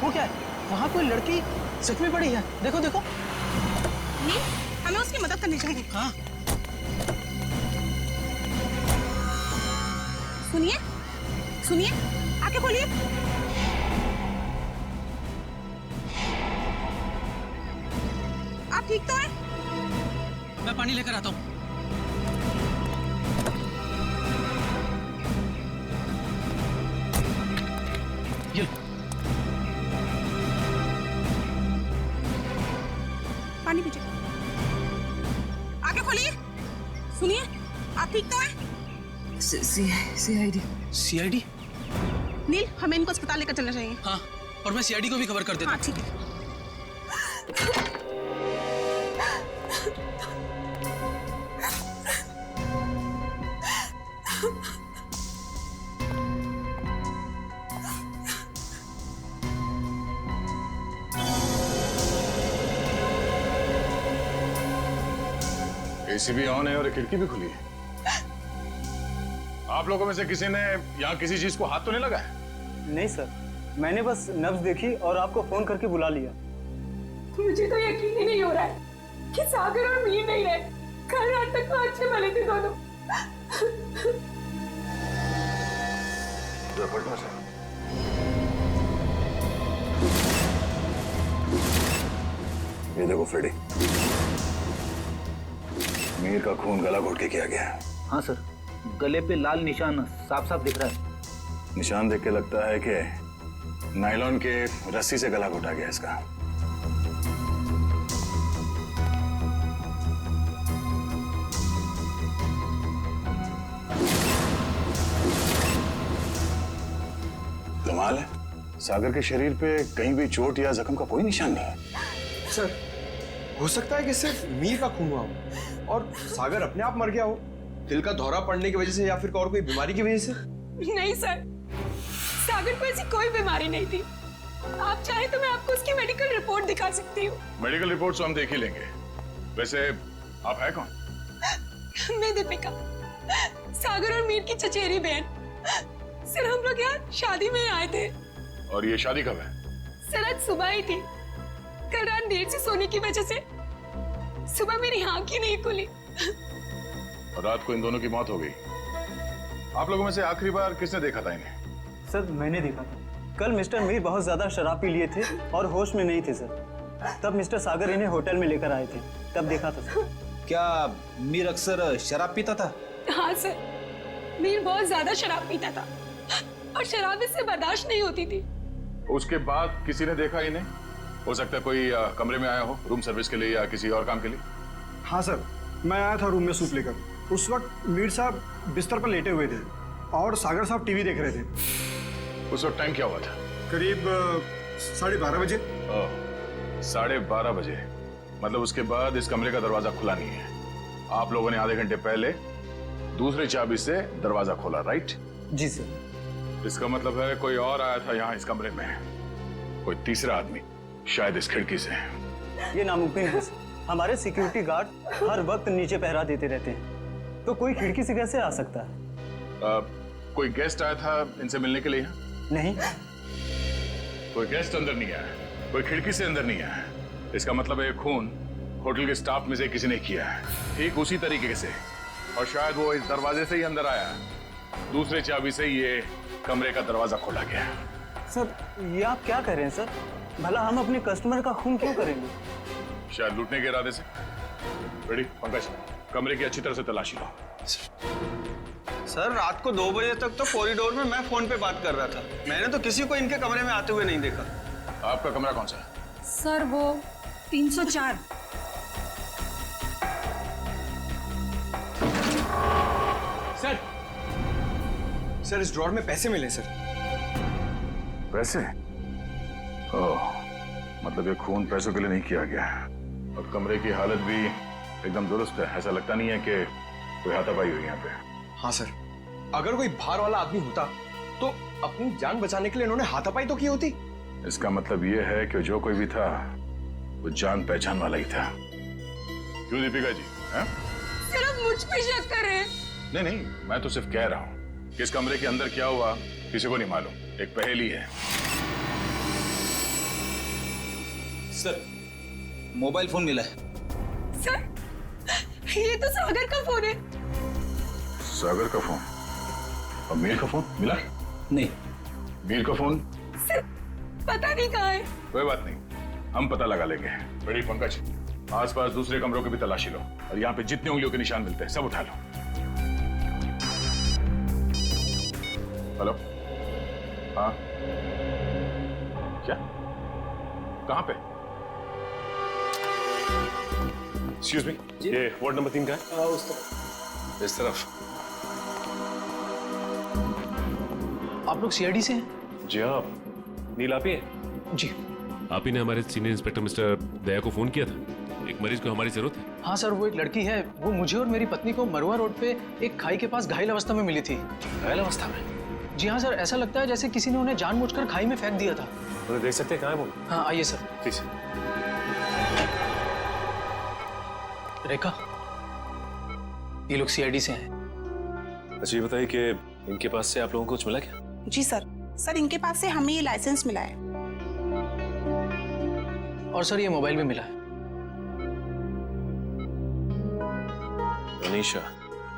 वो क्या है? वहाँ कोई लड़की सच में पड़ी है। देखो देखो। नील, हमें उसकी मदद करनी चाहिए। हाँ। सुनिए, सुनिए, आके खोलिए। आप ठीक तो हैं? मैं पानी लेकर आता हूँ। पानी पीजिए। आगे खोलिए। सुनिए, आप ठीक तो हैं? सीआईडी। सीआईडी? नील, हमें इनको अस्पताल लेकर चलना चाहिए। हाँ, और मैं सीआईडी को भी खबर कर देता हूँ। हाँ ठीक है। एसी भी ऑन है और खिड़की भी खुली है। आप लोगों में से किसी ने यहाँ किसी चीज को हाथ तो नहीं लगाया? नहीं सर, मैंने बस नब्ज देखी और आपको फोन करके बुला लिया। मुझे तो यकीन ही नहीं हो रहा है कि सागर और मीर नहीं रहे। कल रात तक तो अच्छे भले थे दोनों। ये देखो फ्रेडी, मीर का खून गला घोट के किया गया है। हाँ सर, गले पे लाल निशान साफ साफ दिख रहा है। निशान देख के लगता है कि नायलॉन के रस्सी से गला घोटा गया इसका। कमाल है, सागर के शरीर पे कहीं भी चोट या जख्म का कोई निशान नहीं है। सर, हो सकता है कि सिर्फ मीर का खून हुआ हो और सागर अपने आप मर गया हो, दिल का दौरा पड़ने की वजह से या फिर और कोई बीमारी की वजह से। नहीं सर, सागर को ऐसी कोई बीमारी नहीं थी। आप चाहे तो मैं आपको उसकी मेडिकल रिपोर्ट दिखा सकती हूँ। मेडिकल रिपोर्ट तो हम देख ही लेंगे। वैसे आप है कौन? मैं दीपिका, सागर और मीर की चचेरी बहन। सर हम लोग यहाँ शादी में आए थे। और ये शादी कब है? सर आज सुबह ही थी। कल रात देर से सोने की वजह से सुबह मेरी आंख ही नहीं खुली। और रात को इन दोनों की मौत हो गई। आप लोगों में से आखिरी बार किसने देखा था इन्हें? सर मैंने देखा था। कल मिस्टर मीर बहुत ज्यादा शराब पी लिए थे और होश में नहीं थे सर। तब मिस्टर सागर इन्हें होटल में लेकर आए थे, तब देखा था सर। क्या मीर अक्सर शराब पीता था? हाँ सर, मीर बहुत ज्यादा शराब पीता था और शराब इससे बर्दाश्त नहीं होती थी। उसके बाद किसी ने देखा इन्हें? हो सकता है कोई कमरे में आया हो रूम सर्विस के लिए या किसी और काम के लिए। हाँ सर, मैं आया था रूम में सूप लेकर। उस वक्त मीर साहब बिस्तर पर लेटे हुए थे और सागर साहब टीवी देख रहे थे। उस वक्त टाइम क्या हुआ था? करीब 12:30 बजे। 12:30 बजे, मतलब उसके बाद इस कमरे का दरवाजा खुला नहीं है। आप लोगों ने आधे घंटे पहले दूसरी चाबी से दरवाजा खोला, राइट? जी सर। इसका मतलब है कोई और आया था यहाँ इस कमरे में, कोई तीसरा आदमी, शायद इस खिड़की से। ये नामुमकिन है सर। हमारे सिक्योरिटी गार्ड हर वक्त नीचे पहरा देते रहते हैं, तो कोई खिड़की से कैसे आ सकता है? कोई गेस्ट आया था इनसे मिलने के लिए? नहीं, कोई गेस्ट अंदर नहीं आया, कोई खिड़की से अंदर नहीं आया। इसका मतलब है खून होटल के स्टाफ में से किसी ने किया है, ठीक उसी तरीके से। और शायद वो इस दरवाजे से ही अंदर आया, दूसरे चाबी से ये कमरे का दरवाजा खोला गया। सर ये आप क्या कह रहे हैं सर? भला हम अपने कस्टमर का खून क्यों करेंगे? शायद लूटने के इरादे से। रेडी पंकज, कमरे की अच्छी तरह से तलाशी लो। सर रात को 2 बजे तक तो कॉरिडोर में मैं फोन पे बात कर रहा था। मैंने तो किसी को इनके कमरे में आते हुए नहीं देखा। आपका कमरा कौन सा है? सर वो 304। सर इस ड्रॉर में पैसे मिले सर। पैसे? ओह, मतलब ये खून पैसों के लिए नहीं किया गया। और कमरे की हालत भी एकदम दुरुस्त है, ऐसा लगता नहीं है कि कोई हाथापाई हुई यहाँ पे। हाँ सर, अगर कोई बाहर वाला आदमी होता तो अपनी जान बचाने के लिए इन्होंने हाथापाई तो की होती। इसका मतलब ये है कि जो कोई भी था वो जान पहचान वाला ही था। क्यों दीपिका जी? सिर्फ मुझ पे शक कर रहे हैं। नहीं नहीं, मैं तो सिर्फ कह रहा हूँ कि इस कमरे के अंदर क्या हुआ किसी को नहीं मालूम, एक पहेली है। सर मोबाइल फोन मिला है। सर ये तो सागर का फोन है। सागर का फोन? और मीर का फोन मिला? नहीं। मीर का फोन? सर पता नहीं कहाँ है। कोई बात नहीं, हम पता लगा लेंगे। बड़ी पंकज, आसपास दूसरे कमरों की भी तलाशी लो और यहाँ पे जितने उंगलियों के निशान मिलते हैं सब उठा लो। हेलो? हाँ क्या? कहाँ पे? एक्सक्यूज मी, ये वार्ड नंबर 3 का है? उस तरफ। इस तरफ? आप लोग सीआईडी से हैं? जी हाँ, नील आप ही हैं? जी। आप ही ने हमारे सीनियर इंस्पेक्टर मिस्टर दया को फोन किया था, एक मरीज को हमारी जरूरत है। हाँ सर, वो एक लड़की है, वो मुझे और मेरी पत्नी को मरुआ रोड पे एक खाई के पास घायल अवस्था में मिली थी। घायल अवस्था में? जी हाँ सर, ऐसा लगता है जैसे किसी ने उन्हें जानबूझकर खाई में फेंक दिया था। उन्हें देख सकते हैं कहाँ है वो? हाँ आइए सर। प्लीज। रेखा, ये लोग सीआईडी से हैं। अच्छा ये बताइए कि इनके पास से आप लोगों को कुछ मिला क्या? जी सर, इनके पास से हमें ये लाइसेंस मिला है। और सर ये मोबाइल भी मिला है। अनीशा?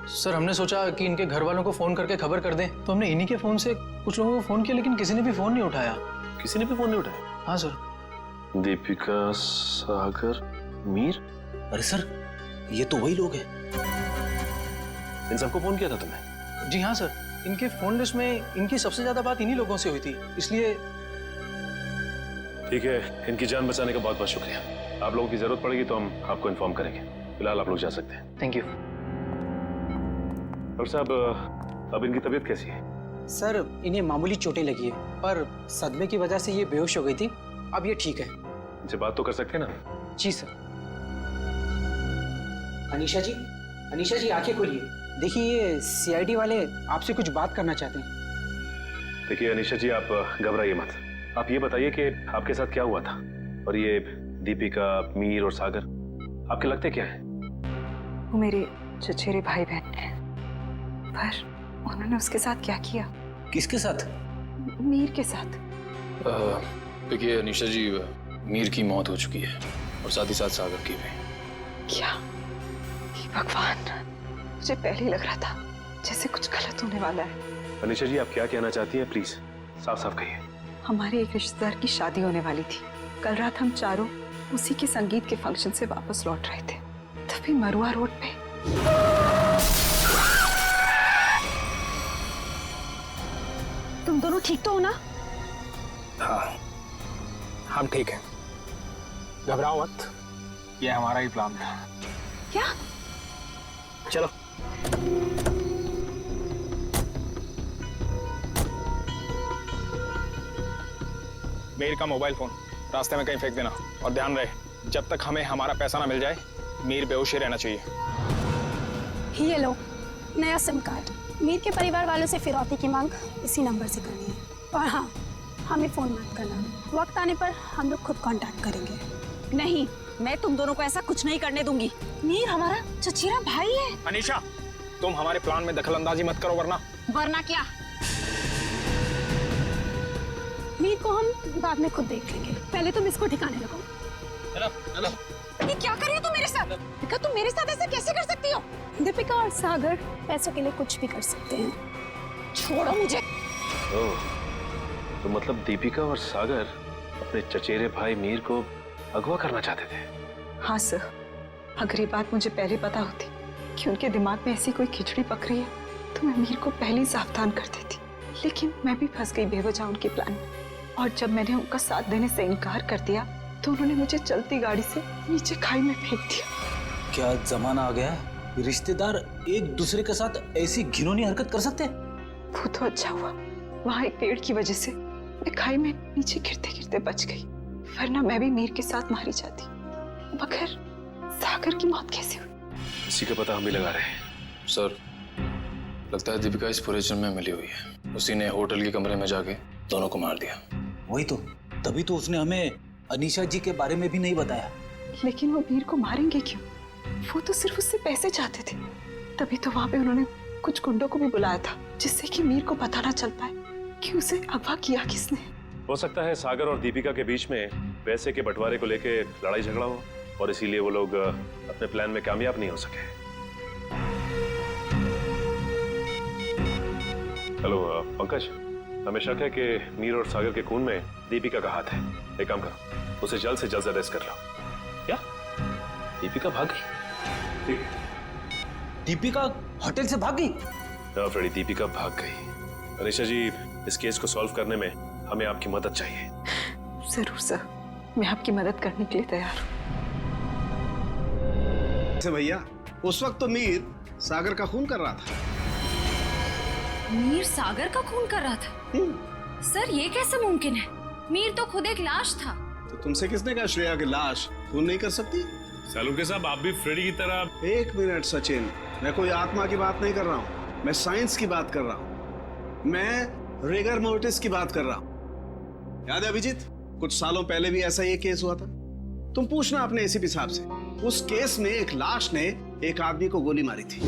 सर हमने सोचा कि इनके घर वालों को फोन करके खबर कर दें, तो हमने इन्हीं के फोन से कुछ लोगों को फोन किया, लेकिन किसी ने भी फोन नहीं उठाया। किसी ने भी फोन नहीं उठाया? हाँ सर। दीपिका, सागर, मीर? अरे सर ये तो वही लोग हैं। इन सबको फोन किया था तुमने? जी हाँ सर, इनके फोन लिस्ट में इनकी सबसे ज्यादा बात इन्हीं लोगों से हुई थी, इसलिए। ठीक है, इनकी जान बचाने का बहुत बहुत शुक्रिया। आप लोगों की जरूरत पड़ेगी तो हम आपको इन्फॉर्म करेंगे। फिलहाल आप लोग जा सकते हैं। Thank you. डॉक्टर साहब, अब इनकी तबीयत कैसी है? सर इन्हें मामूली चोटें लगी है, पर सदमे की वजह से ये बेहोश हो गई थी। अब ये ठीक है। इनसे बात तो कर सकते हैं ना? जी सर। अनीशा जी आंखें खोलिए। देखिए ये सीआईडी वाले आपसे कुछ बात करना चाहते हैं। देखिए अनीशा जी, आप घबराइए मत। आप ये बताइए कि आपके साथ क्या हुआ था, और ये दीपिका, मीर और सागर आपके लगते क्या हैं? वो मेरे चचेरे भाई बहन हैं, पर उन्होंने उसके साथ क्या किया? किसके साथ? मीर के साथ। देखिए अनीशा जी, मीर की मौत हो चुकी है और साथ ही साथ सागर की भी। क्या? हे भगवान, मुझे पहले ही लग रहा था जैसे कुछ गलत होने वाला है। अनीशा जी, आप क्या कहना चाहती हैं? प्लीज साफ साफ कहिए। हमारे एक रिश्तेदार की शादी होने वाली थी। कल रात हम चारों उसी के संगीत के फंक्शन से वापस लौट रहे थे, तभी मरुआ रोड पे तुम दोनों ठीक तो हो ना? हाँ, हम ठीक हैं। घबराओ मत, ये हमारा ही प्लान था। क्या? चलो। मीर का मोबाइल फोन रास्ते में कहीं फेंक देना, और ध्यान रहे जब तक हमें हमारा पैसा ना मिल जाए मीर बेहोश ही रहना चाहिए। ये लो नया सिम कार्ड। मीर के परिवार वालों से फिरौती की मांग इसी नंबर से करनी है। और हाँ, हमें फोन मत करना, वक्त आने पर हम लोग खुद कांटेक्ट करेंगे। नहीं, मैं तुम दोनों को ऐसा कुछ नहीं करने दूंगी। मीर हमारा चचेरा भाई है। अनीशा, तुम हमारे प्लान में दखल अंदाजी मत करो, वरना क्या? मीर को हम बाद में खुद देख लेंगे, पहले तुम इसको ठिकाने लगाओ। चलो। ये क्या कर रही हो तुम मेरे साथ? दीपिका, तुम मेरे साथ ऐसा कैसे कर सकती हो? दीपिका और सागर पैसों के लिए कुछ भी कर सकते हैं। छोड़ो मुझे। ओह, तो मतलब दीपिका और सागर अपने चचेरे भाई मीर को अगवा करना चाहते थे? हाँ सर, अगर ये बात मुझे पहले पता होती कि उनके दिमाग में ऐसी कोई खिचड़ी पक रही है, तो मैं मीर को पहले ही सावधान कर देती। लेकिन मैं भी फंस गई बेवजह उनके प्लान में, और जब मैंने उनका साथ देने से इनकार कर दिया तो उन्होंने मुझे चलती गाड़ी से नीचे खाई में फेंक दिया। क्या जमाना आ गया है, रिश्तेदार एक दूसरे के साथ ऐसी घिनौनी हरकत कर सकते हैं? वो तो अच्छा हुआ, वहाँ एक पेड़ की वजह से मैं खाई में नीचे गिरते गिरते बच गई, वरना मैं भी मीर के साथ मारी जाती। मगर सागर की मौत कैसे हुई? इसी का पता हम भी लगा रहे हैं। सर, लगता है दीपिका इस पूरे में मिली हुई है। उसी ने होटल के कमरे में जाके दोनों को मार दिया। वही तो, तभी तो उसने हमें अनीशा जी के बारे में भी नहीं बताया। लेकिन वो मीर को मारेंगे क्यों? वो तो सिर्फ उससे पैसे चाहते थे। तभी तो वहां पे उन्होंने कुछ गुंडों को भी बुलाया था, जिससे कि मीर को पता ना चल पाए कि उसे अगवा किया किसने। हो सकता है सागर और दीपिका के बीच में पैसे के बंटवारे को लेके लड़ाई झगड़ा हो, और इसीलिए वो लोग अपने प्लान में कामयाब नहीं हो सके। हेलो पंकज, हमें शक है कि मीर और सागर के खून में दीपिका का हाथ है। एक काम करो, उसे जल्द से जल्द अरेस्ट कर लो। क्या दीपिका भाग गई? ठीक है। दीपिका होटल से भाग गई? हाँ फ्रेडी, दीपिका भाग गई। अनीशा जी, इस केस को सॉल्व करने में हमें आपकी मदद चाहिए। जरूर सर, मैं आपकी मदद करने के लिए तैयार हूँ। भैया, उस वक्त तो मीर सागर का खून कर रहा था। मीर सागर का खून कर रहा था? सर ये कैसे मुमकिन है? मीर तो खुद एक लाश था। तो तुमसे किसने कहा श्रेया की लाश खून नहीं कर सकती? सालुंके साहब, आप भी फ्रेडी की तरह। एक मिनट सचिन, मैं कोई आत्मा की बात नहीं कर रहा हूँ, मैं साइंस की बात कर रहा हूँ। मैं रिगर मोर्टिस की बात कर रहा हूँ। याद है अभिजीत, कुछ सालों पहले भी ऐसा ही केस हुआ था। तुम पूछना अपने एसीपी साहब से, उस केस में एक लाश ने एक आदमी को गोली मारी थी।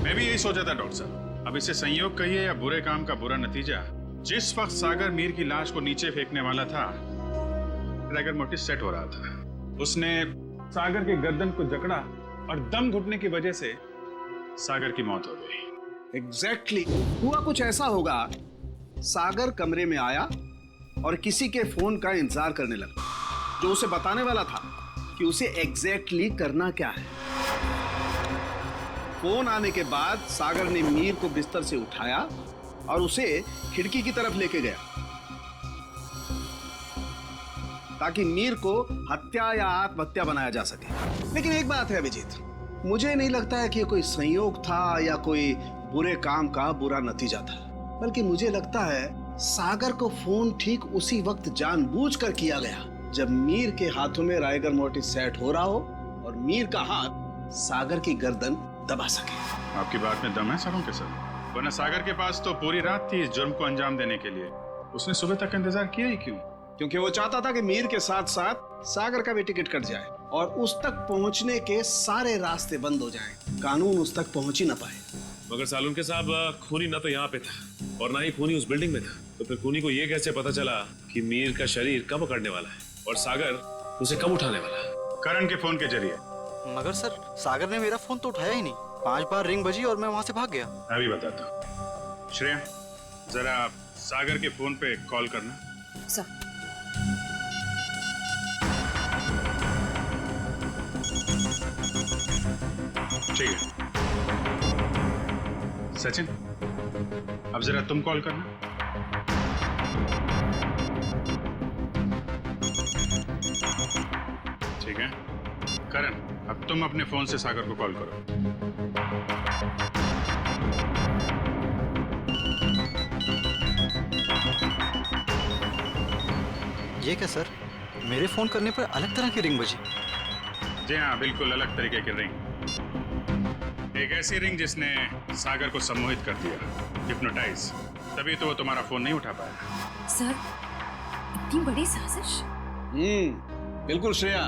मैं भी यही सोचा था डॉक्टर साहब। अब इसे संयोग कहिए या बुरे काम का बुरा नतीजा, जिस वक्त सागर मीर की लाश को नीचे फेंकने वाला था, रिगर मोर्टिस सेट हो रहा था। उसने सागर के गर्दन को जकड़ा और दम घुटने की वजह से सागर की मौत हो गई। एग्जैक्टली हुआ कुछ ऐसा होगा, सागर कमरे में आया और किसी के फोन का इंतजार करने लगा, जो उसे बताने वाला था कि उसे एग्जैक्टली करना क्या है। फोन आने के बाद सागर ने मीर को बिस्तर से उठाया और उसे खिड़की की तरफ लेके गया। ताकि मीर को हत्या या आत्महत्या बनाया जा सके। लेकिन एक बात है अभिजीत, मुझे नहीं लगता है कि ये कोई संयोग था या कोई बुरे काम का बुरा नतीजा था, बल्कि मुझे लगता है सागर को फोन ठीक उसी वक्त जानबूझकर किया गया जब मीर के हाथों में राइगर मोर्टिस सेट हो रहा हो और मीर का हाथ सागर की गर्दन दबा सके। आपकी बात में दम है सारों के साथ, वरना सागर के पास तो पूरी रात थी इस जुर्म को अंजाम देने के लिए। उसने सुबह तक इंतजार किया ही क्यों? क्योंकि वो चाहता था कि मीर के साथ साथ सागर का भी टिकट कट जाए और उस तक पहुंचने के सारे रास्ते बंद हो जाएं। कानून उस तक पहुंच ही ना पाए। मगर सालुनके साहब, खूनी ना तो यहाँ पे था और ना ही खूनी उस बिल्डिंग में था, तो फिर खूनी को ये कैसे पता चला कि मीर का शरीर कब पकड़ने वाला है और सागर उसे कब उठाने वाला है? करण के फोन के जरिए। मगर सर, सागर ने मेरा फोन तो उठाया ही नहीं। 5 बार रिंग बजी और मैं वहां से भाग गया। मैं भी बताता हूँ। श्रेया, जरा सागर के फोन पे कॉल करना। सर। ठीक है। सचिन, अब जरा तुम कॉल करना। ठीक है। करण, अब तुम अपने फोन से सागर को कॉल करो। ये क्या सर, मेरे फोन करने पर अलग तरह की रिंग बजी? जी हाँ, बिल्कुल अलग तरीके की रिंग। एक ऐसी रिंग जिसने सागर को सम्मोहित कर दिया, हिप्नोटाइज। तभी तो वो तुम्हारा फोन नहीं उठा पाया। सर, इतनी बड़ी साजिश? बिल्कुल श्रेया,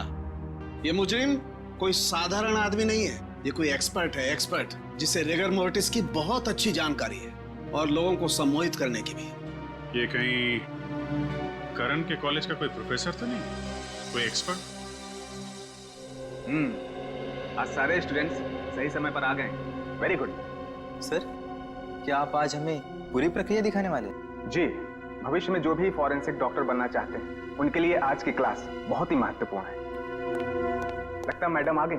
ये मुजरिम कोई साधारण आदमी नहीं है। ये कोई एक्सपर्ट है, एक्सपर्ट जिसे रिगर मोर्टिस की बहुत अच्छी जानकारी है और लोगों को सम्मोहित करने की भी। ये कहीं करण के कॉलेज का कोई प्रोफेसर तो नहीं, कोई एक्सपर्ट? आज सारे स्टूडेंट्स सही समय पर आ गए। Very good. सर, क्या आप आज हमें पूरी प्रक्रिया दिखाने वाले? जी, भविष्य में जो भी फॉरेंसिक डॉक्टर बनना चाहते हैं उनके लिए आज की क्लास बहुत ही महत्वपूर्ण है। लगता है मैडम आ गई।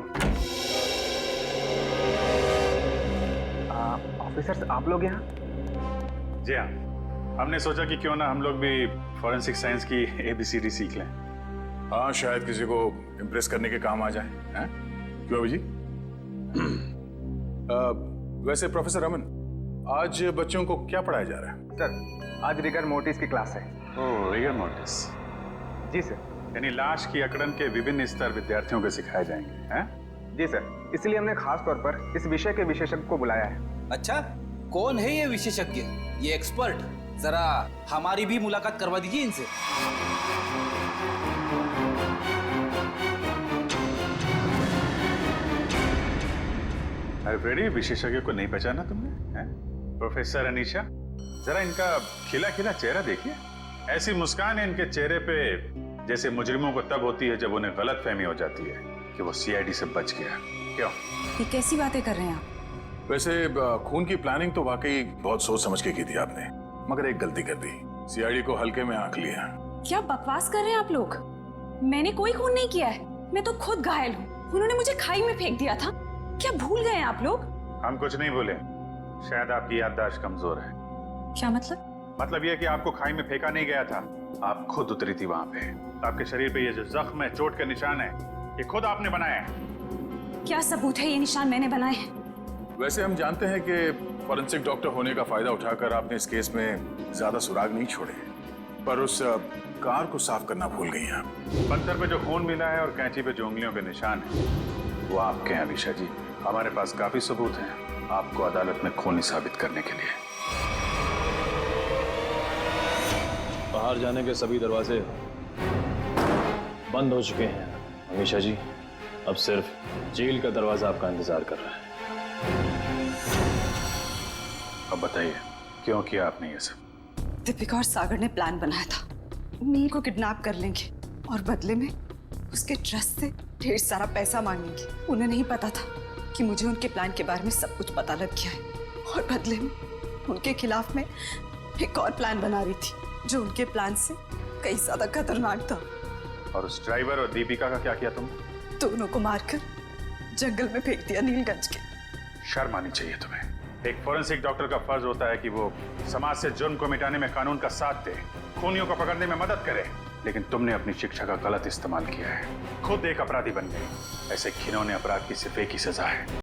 ऑफिसर्स, आप लोग यहाँ? जी हाँ, हमने सोचा कि क्यों ना हम लोग भी फॉरेंसिक साइंस की ABCD सीख लें। हाँ, शायद किसी को इम्प्रेस करने के काम आ जाए। हैं? क्यों अभी जी? वैसे प्रोफेसर रमन, आज बच्चों को क्या पढ़ाया जा रहा है? सर, आज रिगर मोर्टिस की क्लास है। ओह, रिगर मोर्टिस। जी सर। यानी लाश की अकड़न के विभिन्न स्तर विद्यार्थियों को सिखाए जाएंगे, हैं? जी सर, इसलिए हमने खास तौर पर इस विषय के विशेषज्ञ को बुलाया है। अच्छा, कौन है ये विशेषज्ञ, ये एक्सपर्ट? जरा हमारी भी मुलाकात करवा दीजिए इनसे। अरे फ्रेडी, विशेषज्ञ को नहीं पहचाना तुमने? हैं? प्रोफेसर अनीशा, जरा इनका खिला खिला चेहरा देखिए। ऐसी मुस्कान है इनके चेहरे पे जैसे मुजरिमों को तब होती है जब उन्हें गलतफहमी हो जाती है कि वो CID से बच गया। क्यों? ये कैसी बातें कर रहे हैं आप? वैसे खून की प्लानिंग तो वाकई बहुत सोच समझ के की थी आपने, मगर एक गलती कर दी, CID को हल्के में आंक लिया। क्या बकवास कर रहे हैं आप लोग? मैंने कोई खून नहीं किया है, मैं तो खुद घायल हूँ। उन्होंने मुझे खाई में फेंक दिया था। क्या भूल गए आप लोग? हम कुछ नहीं भूले, शायद आपकी याददाश्त कमजोर है। क्या मतलब? मतलब यह कि आपको खाई में फेंका नहीं गया था, आप खुद उतरी थी वहां पे। आपके शरीर पे ये जो जख्म है, चोट के निशान है, ये खुद आपने बनाए हैं। क्या सबूत है ये निशान मैंने बनाए हैं? वैसे हम जानते हैं कि फॉरेंसिक डॉक्टर होने का फायदा उठाकर आपने इस केस में ज्यादा सुराग नहीं छोड़े, पर उस कार को साफ करना भूल गई हैं आप। पत्थर पे जो खून मिला है और कैंची पे जो उंगलियों के निशान है, वो आपके हैं अनीशा जी। हमारे पास काफी सबूत हैं आपको अदालत में खूनी साबित करने के लिए। बाहर जाने के सभी दरवाजे बंद हो चुके हैं अमीशा जी। अब सिर्फ जेल का दरवाजा आपका इंतजार कर रहा है। अब बताइए, क्यों किया आपने ये सब? दीपिका और सागर ने प्लान बनाया था, मीर को किडनैप कर लेंगे और बदले में उसके ट्रस्ट से ढेर सारा पैसा मांगेंगे। उन्हें नहीं पता था कि मुझे उनके प्लान के बारे में सब कुछ पता लग गया है और बदले में उनके खिलाफ में एक और प्लान बना रही थी जो उनके प्लान से कई ज्यादा खतरनाक था। और उस ड्राइवर और दीपिका का क्या किया तुमने? दोनों को मारकर जंगल में फेंक दिया नीलगंज के। शर्म आनी चाहिए तुम्हें। एक फोरेंसिक डॉक्टर का फर्ज होता है कि वो समाज से जुर्म को मिटाने में कानून का साथ दे, खूनियों को पकड़ने में मदद करे, लेकिन तुमने अपनी शिक्षा का गलत इस्तेमाल किया है। खुद एक अपराधी बन गई। ऐसे घिनौने अपराध की सिर्फ एक ही सजा है,